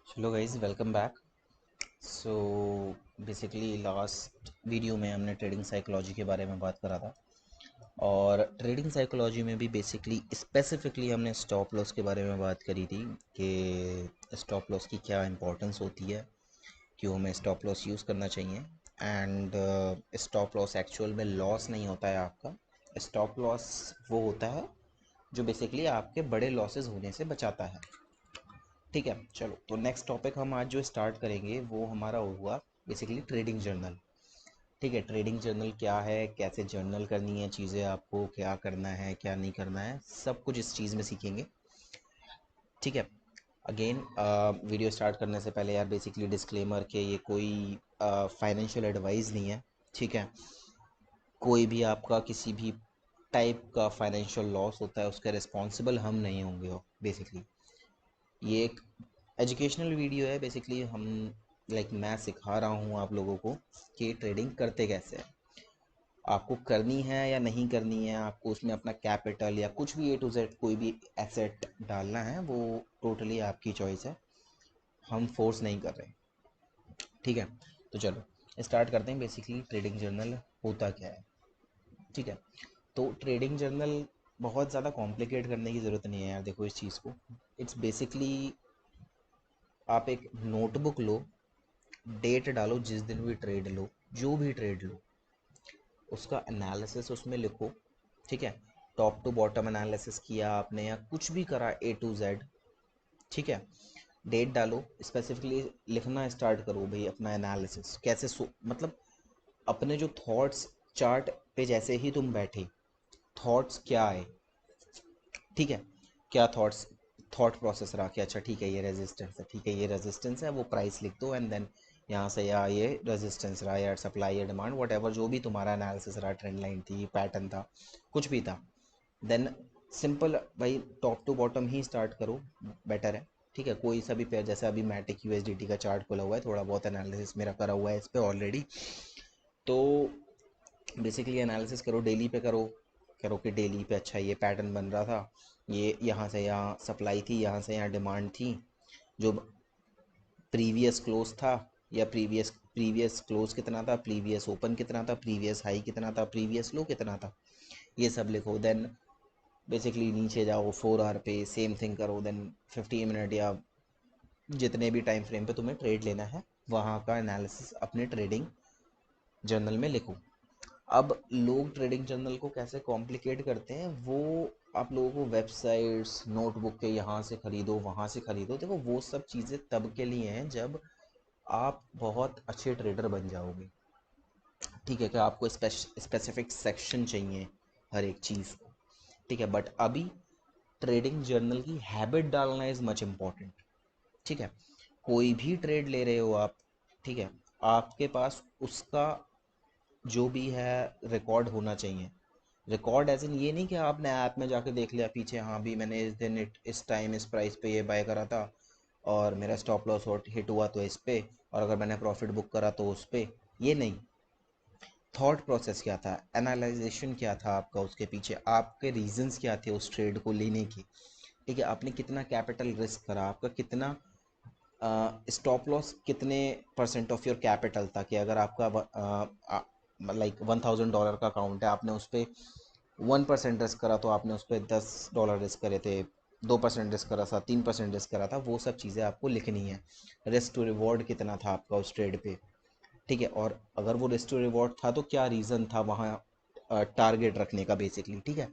Hello guys, welcome back. So basically last video में हमने trading psychology के बारे में बात करा था, और ट्रेडिंग साइकोलॉजी में भी बेसिकली स्पेसिफिकली हमने स्टॉप लॉस के बारे में बात करी थी कि स्टॉप लॉस की क्या इंपॉर्टेंस होती है, क्यों हमें स्टॉप लॉस यूज़ करना चाहिए। एंड स्टॉप लॉस एक्चुअल में लॉस नहीं होता है आपका। स्टॉप लॉस वो होता है जो बेसिकली आपके बड़े लॉसेस होने से बचाता है। ठीक है, चलो तो नेक्स्ट टॉपिक हम आज जो स्टार्ट करेंगे वो हमारा हुआ बेसिकली ट्रेडिंग जर्नल। ठीक है, ट्रेडिंग जर्नल क्या है, कैसे जर्नल करनी है चीज़ें, आपको क्या करना है क्या नहीं करना है, सब कुछ इस चीज़ में सीखेंगे। ठीक है, अगेन वीडियो स्टार्ट करने से पहले यार बेसिकली डिस्क्लेमर के ये कोई फाइनेंशियल एडवाइस नहीं है। ठीक है, कोई भी आपका किसी भी टाइप का फाइनेंशियल लॉस होता है उसका रिस्पॉन्सिबल हम नहीं होंगे। बेसिकली ये एक एजुकेशनल वीडियो है। बेसिकली हम मैं सिखा रहा हूँ आप लोगों को कि ट्रेडिंग करते कैसे हैं, आपको करनी है या नहीं करनी है, आपको उसमें अपना कैपिटल या कुछ भी A to Z कोई भी एसेट डालना है, वो टोटली आपकी चॉइस है, हम फोर्स नहीं कर रहे। ठीक है, तो चलो स्टार्ट करते हैं। बेसिकली ट्रेडिंग जर्नल होता क्या है। ठीक है, तो ट्रेडिंग जर्नल बहुत ज़्यादा कॉम्प्लिकेट करने की ज़रूरत नहीं है यार। देखो इस चीज़ को, इट्स बेसिकली आप एक नोटबुक लो, डेट डालो, जिस दिन भी ट्रेड लो, जो भी ट्रेड लो उसका एनालिसिस उसमें लिखो। ठीक है, टॉप टू बॉटम एनालिसिस किया आपने या कुछ भी करा A to Z। ठीक है, डेट डालो, स्पेसिफिकली लिखना स्टार्ट करो भाई अपना एनालिसिस कैसे मतलब अपने जो थॉट्स चार्ट पे जैसे ही तुम बैठे, थॉट्स क्या आए। ठीक है, क्या थॉट्स, थॉट प्रोसेस रहा कि अच्छा ठीक है ये रेजिस्टेंस है, ठीक है ये रेजिस्टेंस है, वो प्राइस लिख दो एंड देन यहाँ से या ये रेजिस्टेंस रहा या सप्लाई या डिमांड, वट एवर जो भी तुम्हारा एनालिसिस रहा, ट्रेंड लाइन थी, पैटर्न था, कुछ भी था, देन सिंपल भाई टॉप टू बॉटम ही स्टार्ट करो, बेटर है। ठीक है, कोई सा भी पेयर, जैसे अभी मैटिक USDT का चार्ट खुला हुआ है, थोड़ा बहुत एनालिसिस मेरा करा हुआ है इस पर ऑलरेडी। तो बेसिकली एनालिसिस करो, डेली पे करो, करो कि डेली पे अच्छा ये पैटर्न बन रहा था, ये यहाँ से यहाँ सप्लाई थी, यहाँ से यहाँ डिमांड थी, जो प्रीवियस क्लोज था या प्रीवियस प्रीवियस क्लोज कितना था, प्रीवियस ओपन कितना था, प्रीवियस हाई कितना था, प्रीवियस लो कितना था, ये सब लिखो। देन बेसिकली नीचे जाओ 4 आवर पे, सेम थिंग करो। देन 15 मिनट या जितने भी टाइम फ्रेम पे तुम्हें ट्रेड लेना है वहाँ का एनालिसिस अपने ट्रेडिंग जर्नल में लिखो। अब लोग ट्रेडिंग जर्नल को कैसे कॉम्प्लिकेट करते हैं, वो आप लोगों को वेबसाइट्स नोटबुक के यहाँ से खरीदो वहाँ से खरीदो, देखो वो सब चीज़ें तब के लिए हैं जब आप बहुत अच्छे ट्रेडर बन जाओगे। ठीक है, कि आपको स्पेसिफिक सेक्शन चाहिए हर एक चीज़ को। ठीक है, बट अभी ट्रेडिंग जर्नल की हैबिट डालना इज़ मच इम्पॉर्टेंट। ठीक है, कोई भी ट्रेड ले रहे हो आप, ठीक है, आपके पास उसका जो भी है रिकॉर्ड होना चाहिए। रिकॉर्ड एज इन ये नहीं कि आपने ऐप में जाके देख लिया पीछे, हाँ भी मैंने इस दिन इस टाइम इस प्राइस पे ये बाय करा था और मेरा स्टॉप लॉस हिट हुआ तो इस पे, और अगर मैंने प्रॉफिट बुक करा तो उस पे। ये नहीं, थॉट प्रोसेस क्या था, एनालाइजेशन क्या था आपका, उसके पीछे आपके रीजंस क्या थे उस ट्रेड को लेने के। ठीक है, आपने कितना कैपिटल रिस्क करा, आपका कितना स्टॉप लॉस कितने परसेंट ऑफ योर कैपिटल था, कि अगर आपका $1000 का अकाउंट है, आपने उस पर 1% रिस्क करा तो आपने उस पर $10 रिस्क करे थे, 2% रिस्क करा था, 3% रिस्क करा था, वो सब चीज़ें आपको लिखनी है। रिस्क टू रिवॉर्ड कितना था आपका उस ट्रेड पे। ठीक है, और अगर वो रिस्क टू रिवॉर्ड था तो क्या रीज़न था वहाँ टारगेट रखने का बेसिकली। ठीक है,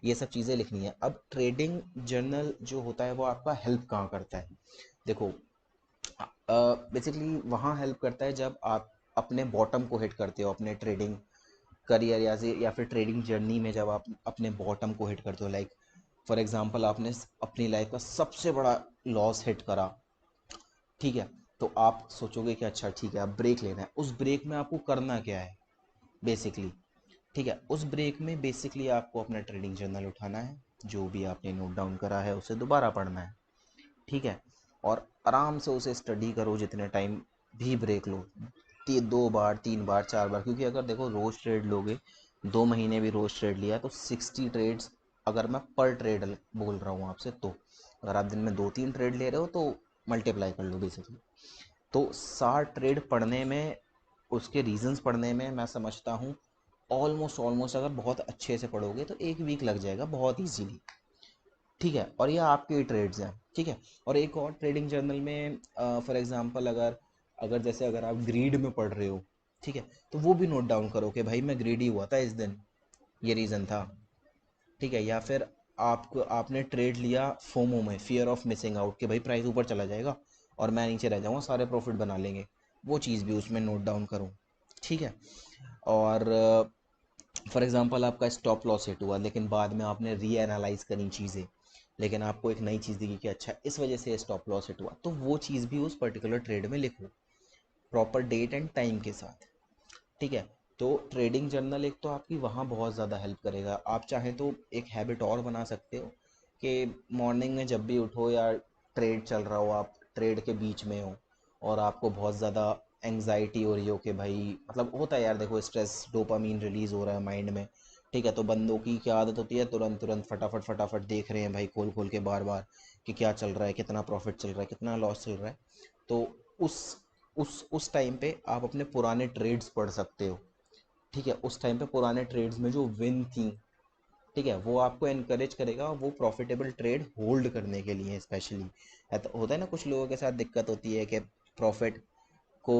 ये सब चीज़ें लिखनी है। अब ट्रेडिंग जर्नल जो होता है वो आपका हेल्प कहाँ करता है, देखो बेसिकली वहाँ हेल्प करता है जब आप अपने बॉटम को हिट करते हो अपने ट्रेडिंग करियर या फिर ट्रेडिंग जर्नी में, जब आप अपने बॉटम को हिट करते हो। फॉर एग्जांपल आपने अपनी लाइफ का सबसे बड़ा लॉस हिट करा। ठीक है, तो आप सोचोगे कि अच्छा ठीक है अब ब्रेक लेना है। उस ब्रेक में आपको करना क्या है बेसिकली। ठीक है, उस ब्रेक में बेसिकली आपको अपना ट्रेडिंग जर्नल उठाना है, जो भी आपने नोट डाउन करा है उसे दोबारा पढ़ना है। ठीक है, और आराम से उसे स्टडी करो जितने टाइम भी ब्रेक लो, 2 बार 3 बार 4 बार, क्योंकि अगर देखो रोज ट्रेड लोगे, 2 महीने भी रोज ट्रेड लिया तो 60 ट्रेड्स, अगर मैं पर ट्रेड बोल रहा हूँ आपसे, तो अगर आप दिन में 2-3 ट्रेड ले रहे हो तो मल्टीप्लाई कर लो बेसिकली। तो 60 ट्रेड पढ़ने में, उसके रीजंस पढ़ने में मैं समझता हूँ ऑलमोस्ट ऑलमोस्ट अगर बहुत अच्छे से पढ़ोगे तो 1 वीक लग जाएगा बहुत इजीली। ठीक है, और ये आपके ही ट्रेड्स हैं। ठीक है, और एक और ट्रेडिंग जर्नल में फॉर एग्जांपल अगर अगर जैसे अगर आप ग्रीड में पढ़ रहे हो, ठीक है, तो वो भी नोट डाउन करो कि भाई मैं ग्रीडी हुआ था इस दिन, ये रीज़न था। ठीक है, या फिर आपको आपने ट्रेड लिया फोमो में, फियर ऑफ मिसिंग आउट, कि भाई प्राइस ऊपर चला जाएगा और मैं नीचे रह जाऊंगा, सारे प्रॉफिट बना लेंगे, वो चीज़ भी उसमें नोट डाउन करो। ठीक है, और फॉर एग्जांपल आपका स्टॉप लॉस हिट हुआ लेकिन बाद में आपने री एनालाइज करी चीज़ें, लेकिन आपको एक नई चीज़ दिखी कि अच्छा इस वजह से स्टॉप लॉस हिट हुआ, तो वो चीज़ भी उस पर्टिकुलर ट्रेड में लिखो प्रॉपर डेट एंड टाइम के साथ। ठीक है, तो ट्रेडिंग जर्नल एक तो आपकी वहाँ बहुत ज़्यादा हेल्प करेगा। आप चाहें तो एक हैबिट और बना सकते हो कि मॉर्निंग में जब भी उठो या ट्रेड चल रहा हो, आप ट्रेड के बीच में हो और आपको बहुत ज़्यादा एंग्जाइटी हो रही हो कि भाई, मतलब होता है यार, देखो स्ट्रेस डोपामीन रिलीज़ हो रहा है माइंड में। ठीक है, तो बंदों की क्या आदत होती है, तुरंत तुरंत फटाफट फटाफट देख रहे हैं भाई, खोल खोल के बार बार कि क्या चल रहा है, कितना प्रॉफिट चल रहा है, कितना लॉस चल रहा है। तो उस उस टाइम पे आप अपने पुराने ट्रेड्स पढ़ सकते हो। ठीक है, उस टाइम पे पुराने ट्रेड्स में जो विन थी, ठीक है, वो आपको एनकरेज करेगा वो प्रॉफिटेबल ट्रेड होल्ड करने के लिए स्पेशली। होता है ना, कुछ लोगों के साथ दिक्कत होती है कि प्रॉफिट को,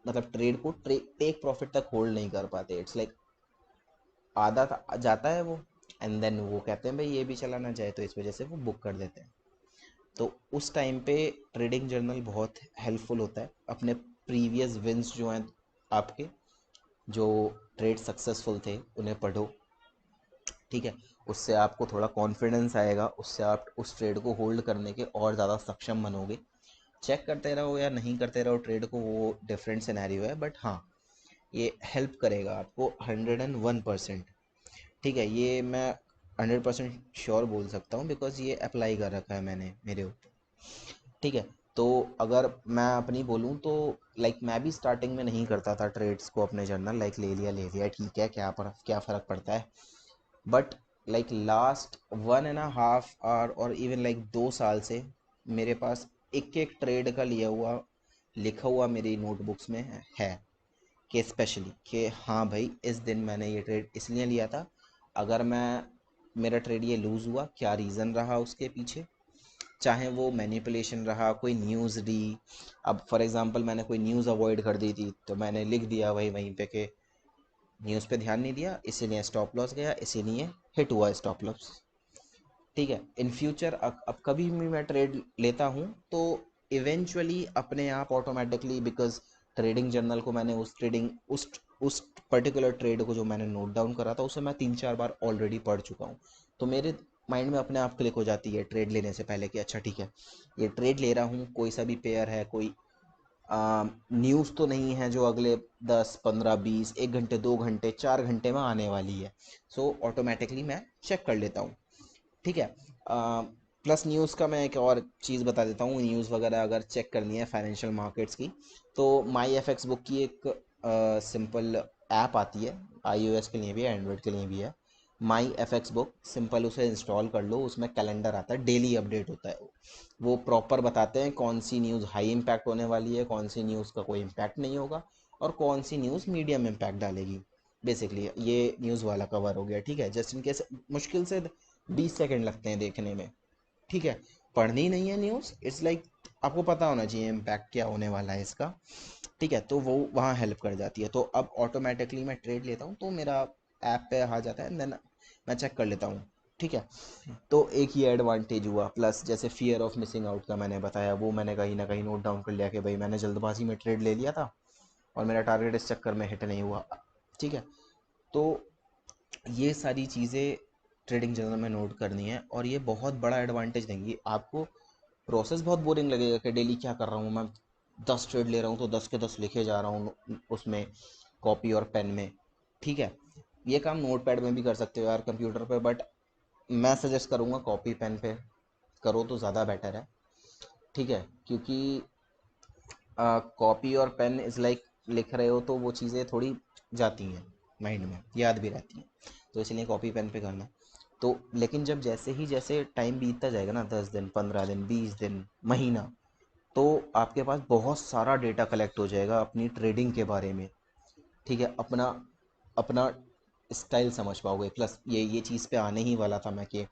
मतलब ट्रेड को टेक प्रॉफिट तक होल्ड नहीं कर पाते। इट्स लाइक आधा जाता है वो, एंड देन वो कहते हैं भाई ये भी चला ना जाए, तो इस वजह से वो बुक कर देते हैं। तो उस टाइम पे ट्रेडिंग जर्नल बहुत हेल्पफुल होता है। अपने प्रीवियस विंस जो हैं आपके, जो ट्रेड सक्सेसफुल थे, उन्हें पढ़ो। ठीक है, उससे आपको थोड़ा कॉन्फिडेंस आएगा, उससे आप उस ट्रेड को होल्ड करने के और ज़्यादा सक्षम बनोगे। चेक करते रहो या नहीं करते रहो ट्रेड को, वो डिफरेंट सिनेरियो है, बट हाँ, ये हेल्प करेगा आपको 101%। ठीक है, ये मैं 100% श्योर बोल सकता हूँ बिकॉज ये अप्लाई कर रखा है मैंने मेरे ऊपर। ठीक है, तो अगर मैं अपनी बोलूँ तो लाइक मैं भी स्टार्टिंग में नहीं करता था ट्रेड्स को अपने जर्नल, लाइक ले लिया ठीक है, क्या फ़र्क पड़ता है। बट लाइक लास्ट 1.5 आवर और इवन लाइक 2 साल से मेरे पास एक एक ट्रेड का लिया हुआ, लिखा हुआ मेरी नोटबुक्स में है कि स्पेशली कि हाँ भाई इस दिन मैंने ये ट्रेड इसलिए लिया था, अगर मैं मेरा ट्रेड ये लूज़ हुआ क्या रीज़न रहा उसके पीछे, चाहे वो मैनिपुलेशन रहा, कोई न्यूज़ दी। अब फॉर एग्जांपल मैंने कोई न्यूज़ अवॉइड कर दी थी तो मैंने लिख दिया वही वहीं पे कि न्यूज़ पे ध्यान नहीं दिया इसीलिए स्टॉप लॉस गया, इसीलिए हिट हुआ स्टॉप लॉस। ठीक है, इन फ्यूचर अब कभी भी मैं ट्रेड लेता हूँ तो इवेंचुअली अपने आप ऑटोमेटिकली, बिकॉज ट्रेडिंग जर्नल को मैंने उस पर्टिकुलर ट्रेड को जो मैंने नोट डाउन करा था उसे मैं 3-4 बार ऑलरेडी पढ़ चुका हूँ। तो मेरे माइंड में अपने आप क्लिक हो जाती है ट्रेड लेने से पहले कि अच्छा ठीक है, ये ट्रेड ले रहा हूँ, कोई सा भी पेयर है, कोई न्यूज़ तो नहीं है जो अगले 10-15-20 1 घंटे 2 घंटे 4 घंटे में आने वाली है। सो ऑटोमेटिकली मैं चेक कर लेता हूँ। ठीक है, प्लस न्यूज़ का मैं एक और चीज़ बता देता हूँ, न्यूज़ वगैरह अगर चेक करनी है फाइनेंशियल मार्केट्स की, तो माई एफ एक्स बुक की एक सिंपल ऐप आती है, iOS के लिए भी है, एंड्रॉयड के लिए भी है। माई एफ एक्स बुक सिंपल, उसे इंस्टॉल कर लो, उसमें कैलेंडर आता है, डेली अपडेट होता है। वो प्रॉपर बताते हैं कौन सी न्यूज़ हाई इम्पैक्ट होने वाली है, कौन सी न्यूज़ का कोई इम्पैक्ट नहीं होगा, और कौन सी न्यूज़ मीडियम इम्पैक्ट डालेगी। बेसिकली ये न्यूज़ वाला कवर हो गया। ठीक है, जस्ट इन केस मुश्किल से 20 सेकेंड लगते हैं देखने में। ठीक है, पढ़नी नहीं है न्यूज़, इट्स लाइक आपको पता होना चाहिए इम्पैक्ट क्या होने वाला है इसका। ठीक है, तो वो वहाँ हेल्प कर जाती है। तो अब ऑटोमेटिकली मैं ट्रेड लेता हूँ तो मेरा ऐप पे आ जाता है, देन मैं चेक कर लेता हूँ। ठीक है, तो एक ही एडवांटेज हुआ, प्लस जैसे फियर ऑफ मिसिंग आउट का मैंने बताया, वो मैंने कहीं ना कहीं नोट डाउन कर लिया कि भाई मैंने जल्दबाजी में ट्रेड ले लिया था और मेरा टारगेट इस चक्कर में हिट नहीं हुआ। ठीक है, तो ये सारी चीज़ें ट्रेडिंग जर्नल में नोट करनी है, और ये बहुत बड़ा एडवांटेज देंगी आपको। प्रोसेस बहुत बोरिंग लगेगा कि डेली क्या कर रहा हूँ मैं, 10 ट्रेड ले रहा हूँ तो 10 के 10 लिखे जा रहा हूँ उसमें, कॉपी और पेन में। ठीक है, ये काम नोट पैड में भी कर सकते हो यार, कंप्यूटर पे, बट मैं सजेस्ट करूँगा कॉपी पेन पे करो तो ज़्यादा बेटर है। ठीक है, क्योंकि कॉपी और पेन इज़ लाइक लिख रहे हो तो वो चीज़ें थोड़ी जाती हैं माइंड में, याद भी रहती हैं, तो इसलिए कॉपी पेन पे करना। तो लेकिन जब जैसे टाइम बीतता जाएगा ना, 10 दिन 15 दिन 20 दिन महीना, तो आपके पास बहुत सारा डेटा कलेक्ट हो जाएगा अपनी ट्रेडिंग के बारे में। ठीक है, अपना अपना स्टाइल समझ पाओगे। प्लस ये चीज़ पे आने ही वाला था मैं कि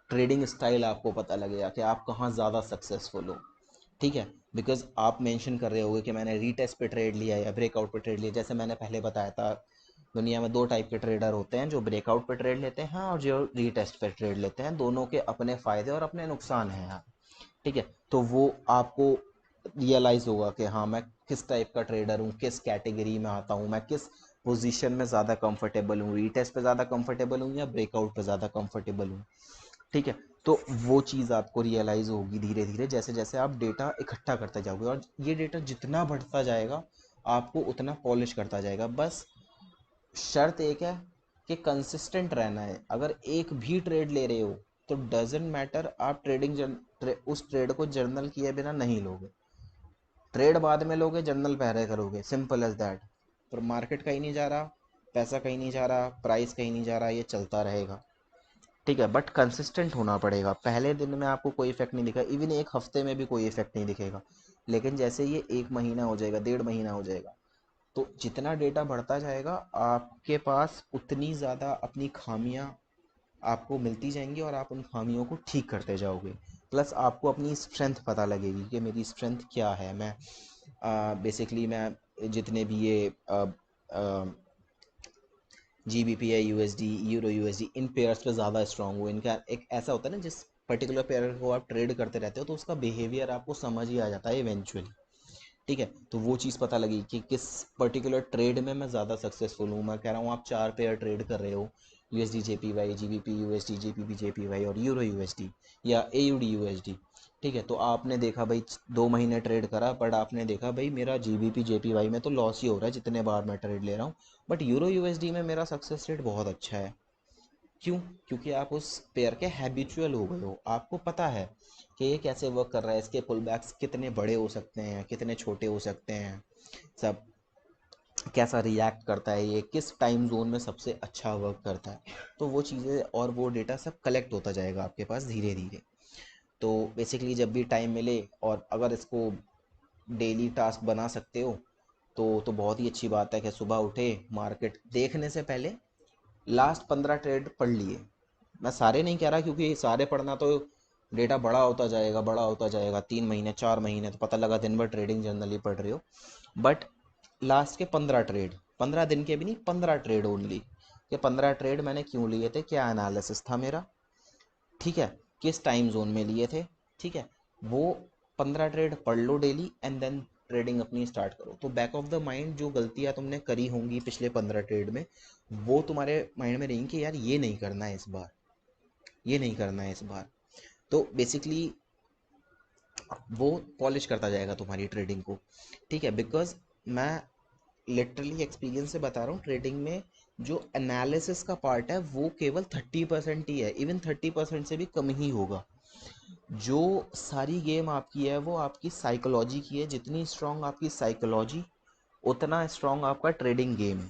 ट्रेडिंग स्टाइल आपको पता लगेगा कि आप कहाँ ज़्यादा सक्सेसफुल हो। ठीक है, बिकॉज आप मेंशन कर रहे होगे कि मैंने रीटेस्ट पे ट्रेड लिया या ब्रेकआउट पे ट्रेड लिया। जैसे मैंने पहले बताया था, दुनिया में दो टाइप के ट्रेडर होते हैं, जो ब्रेकआउट पे ट्रेड लेते हैं और जो रीटेस्ट पे ट्रेड लेते हैं। दोनों के अपने फ़ायदे और अपने नुकसान हैं यहाँ। ठीक है, तो वो आपको रियलाइज़ होगा कि हाँ, मैं किस टाइप का ट्रेडर हूँ, किस कैटेगरी में आता हूँ, मैं किस पोजीशन में ज़्यादा कंफर्टेबल हूँ, रीटेस्ट पे ज़्यादा कंफर्टेबल हूँ या ब्रेकआउट पे ज़्यादा कंफर्टेबल हूँ। ठीक है, तो वो चीज़ आपको रियलाइज़ होगी धीरे धीरे, जैसे जैसे आप डेटा इकट्ठा करते जाओगे। और ये डेटा जितना बढ़ता जाएगा आपको उतना पॉलिश करता जाएगा। बस शर्त एक है कि कंसिस्टेंट रहना है। अगर एक भी ट्रेड ले रहे हो तो डजेंट मैटर, आप उस ट्रेड को जर्नल किए बिना नहीं लोगे। ट्रेड बाद में लोगे, जर्नल पहले करोगे, सिंपल एज दैट। पर मार्केट कहीं नहीं जा रहा, पैसा कहीं नहीं जा रहा, प्राइस कहीं नहीं जा रहा, ये चलता रहेगा। ठीक है, बट कंसिस्टेंट होना पड़ेगा। पहले दिन में आपको कोई इफेक्ट नहीं दिखा, इवन एक हफ्ते में भी कोई इफेक्ट नहीं दिखेगा, लेकिन जैसे ये एक महीना हो जाएगा, 1.5 महीना हो जाएगा, तो जितना डेटा बढ़ता जाएगा आपके पास उतनी ज़्यादा अपनी खामियां आपको मिलती जाएंगी और आप उन खामियों को ठीक करते जाओगे। प्लस आपको अपनी स्ट्रेंथ पता लगेगी कि मेरी स्ट्रेंथ क्या है। मैं बेसिकली मैं जितने भी ये GBP, USD, यूरो USD, इन पेयर्स पे ज़्यादा स्ट्रांग हो। इनका एक ऐसा होता है ना, जिस पर्टिकुलर पेयर को आप ट्रेड करते रहते हो तो उसका बिहेवियर आपको समझ ही आ जाता है इवेंचुअली। ठीक है, तो वो चीज़ पता लगी कि किस पर्टिकुलर ट्रेड में मैं ज़्यादा सक्सेसफुल हूँ। मैं कह रहा हूँ आप 4 पेयर ट्रेड कर रहे हो, USD JPY, GBP USD, JPP JPY और यूरो USD या AUD USD। ठीक है, तो आपने देखा भाई 2 महीने ट्रेड करा, बट आपने देखा भाई मेरा GBP JPY में तो लॉस ही हो रहा है जितने बार मैं ट्रेड ले रहा हूँ, बट यूरो USD में मेरा सक्सेस रेट बहुत अच्छा है। क्यों? क्योंकि आप उस पेयर के हैबिचुअल हो गए हो, आपको पता है कि ये कैसे वर्क कर रहा है, इसके पुल बैक्स कितने बड़े हो सकते हैं, कितने छोटे हो सकते हैं, सब कैसा रिएक्ट करता है, ये किस टाइम जोन में सबसे अच्छा वर्क करता है। तो वो चीज़ें और वो डेटा सब कलेक्ट होता जाएगा आपके पास धीरे धीरे। तो बेसिकली जब भी टाइम मिले और अगर इसको डेली टास्क बना सकते हो तो बहुत ही अच्छी बात है कि सुबह उठे, मार्केट देखने से पहले लास्ट 15 ट्रेड पढ़ लिए। मैं सारे नहीं कह रहा, क्योंकि सारे पढ़ना तो डेटा बड़ा होता जाएगा, बड़ा होता जाएगा, 3 महीने 4 महीने तो पता लगा दिन भर ट्रेडिंग जर्नल ही पढ़ रहे हो। बट लास्ट के 15 ट्रेड, 15 दिन के भी नहीं, 15 ट्रेड ओनली, कि 15 ट्रेड मैंने क्यों लिए थे, क्या एनालिसिस था मेरा। ठीक है, किस टाइम जोन में लिए थे। ठीक है, वो 15 ट्रेड पढ़ लो डेली एंड देन ट्रेडिंग अपनी स्टार्ट करो। तो बैक ऑफ द माइंड जो गलतियां तुमने करी होंगी पिछले 15 ट्रेड में, वो तुम्हारे माइंड में रहेंगी कि यार ये नहीं करना है इस बार, ये नहीं करना है इस बार। तो बेसिकली वो पॉलिश करता जाएगा तुम्हारी ट्रेडिंग को। ठीक है, बिकॉज मैं लिटरली एक्सपीरियंस से बता रहा हूँ, ट्रेडिंग में जो एनालिसिस का पार्ट है वो केवल 30% ही है, इवन 30% से भी कम ही होगा। जो सारी गेम आपकी है वो आपकी साइकोलॉजी की है। जितनी स्ट्रांग आपकी साइकोलॉजी, उतना स्ट्रांग आपका ट्रेडिंग गेम है।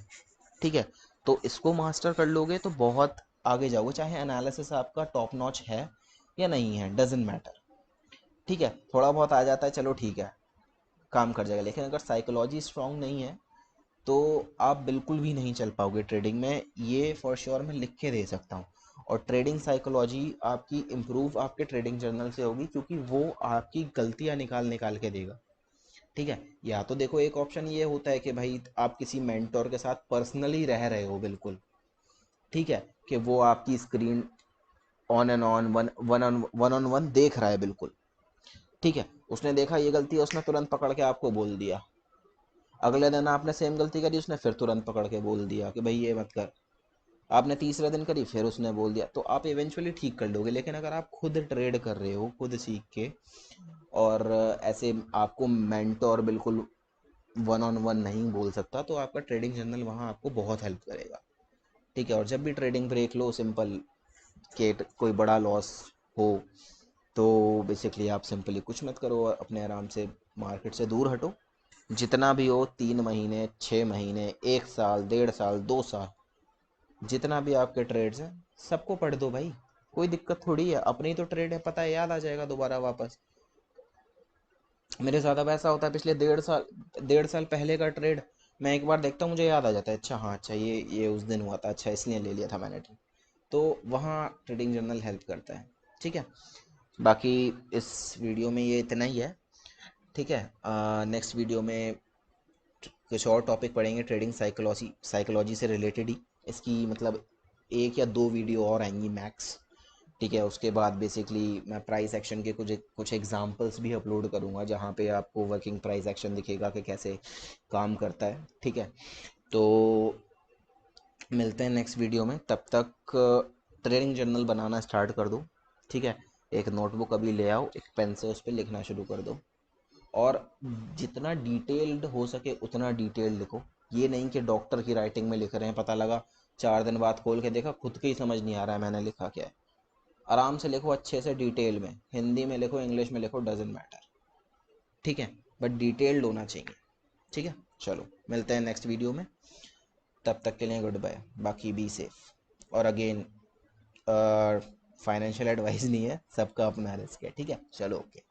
ठीक है, तो इसको मास्टर कर लोगे तो बहुत आगे जाओगे, चाहे एनालिसिस आपका टॉप नॉच है या नहीं है, डजेंट मैटर। ठीक है, थोड़ा बहुत आ जाता है, चलो ठीक है, काम कर जाएगा। लेकिन अगर साइकोलॉजी स्ट्रांग नहीं है तो आप बिल्कुल भी नहीं चल पाओगे ट्रेडिंग में, ये फॉर श्योर मैं लिख के दे सकता हूँ। और ट्रेडिंग साइकोलॉजी आपकी इम्प्रूव आपके ट्रेडिंग जर्नल से होगी, क्योंकि वो आपकी गलतियाँ निकाल निकाल के देगा। ठीक है, या तो देखो एक ऑप्शन ये होता है कि भाई आप किसी मेंटोर के साथ पर्सनली रह रहे हो बिल्कुल। ठीक है, कि वो आपकी screen on and on one on one देख रहा है बिल्कुल। ठीक है, उसने देखा ये गलती है, उसने तुरंत पकड़ के आपको बोल दिया। अगले दिन आपने सेम गलती करी, उसने फिर तुरंत पकड़ के बोल दिया कि भाई ये मत कर। आपने तीसरे दिन करी, फिर उसने बोल दिया, तो आप इवेंचुअली ठीक कर लोगे। लेकिन अगर आप खुद ट्रेड कर रहे हो, खुद सीख के, और ऐसे आपको मेंटोर बिल्कुल वन ऑन वन नहीं बोल सकता, तो आपका ट्रेडिंग जर्नल वहाँ आपको बहुत हेल्प करेगा। ठीक है, और जब भी ट्रेडिंग ब्रेक लो, सिंपल के कोई बड़ा लॉस हो तो बेसिकली आप सिंपली कुछ मत करो, अपने आराम से मार्केट से दूर हटो। जितना भी हो, 3 महीने, 6 महीने, 1 साल, 1.5 साल, 2 साल, जितना भी आपके ट्रेड्स हैं सबको पढ़ दो भाई। कोई दिक्कत थोड़ी है, अपनी तो ट्रेड है, पता है, याद आ जाएगा दोबारा वापस। मेरे साथ अब ऐसा होता है, पिछले 1.5 साल पहले का ट्रेड मैं एक बार देखता हूँ, मुझे याद आ जाता है, अच्छा हाँ, अच्छा ये उस दिन हुआ था, अच्छा इसलिए ले लिया था मैंने ट्रेड। तो वहाँ ट्रेडिंग जर्नल हेल्प करता है। ठीक है, बाकी इस वीडियो में ये इतना ही है। ठीक है, नेक्स्ट वीडियो में कुछ और टॉपिक पढ़ेंगे, ट्रेडिंग साइकोलॉजी से रिलेटेड ही। इसकी मतलब 1 या 2 वीडियो और आएंगी मैक्स। ठीक है, उसके बाद बेसिकली मैं प्राइस एक्शन के कुछ कुछ एग्जांपल्स भी अपलोड करूंगा, जहाँ पे आपको वर्किंग प्राइस एक्शन दिखेगा कि कैसे काम करता है। ठीक है, तो मिलते हैं नेक्स्ट वीडियो में, तब तक ट्रेडिंग जर्नल बनाना स्टार्ट कर दो। ठीक है, एक नोटबुक अभी ले आओ, एक पेन से उस पर लिखना शुरू कर दो, और जितना डिटेल्ड हो सके उतना डिटेल्ड लिखो। ये नहीं कि डॉक्टर की राइटिंग में लिख रहे हैं, पता लगा 4 दिन बाद खोल के देखा खुद के ही समझ नहीं आ रहा है मैंने लिखा क्या है। आराम से लिखो, अच्छे से डिटेल में, हिंदी में लिखो, इंग्लिश में लिखो, डजेंट मैटर। ठीक है, बट डिटेल्ड होना चाहिए। ठीक है, चलो मिलते हैं नेक्स्ट वीडियो में, तब तक के लिए गुड बाय, बाकी बी सेफ। और अगेन, फाइनेंशियल एडवाइस नहीं है, सबका अपना रिस्क है। ठीक है, चलो ओके।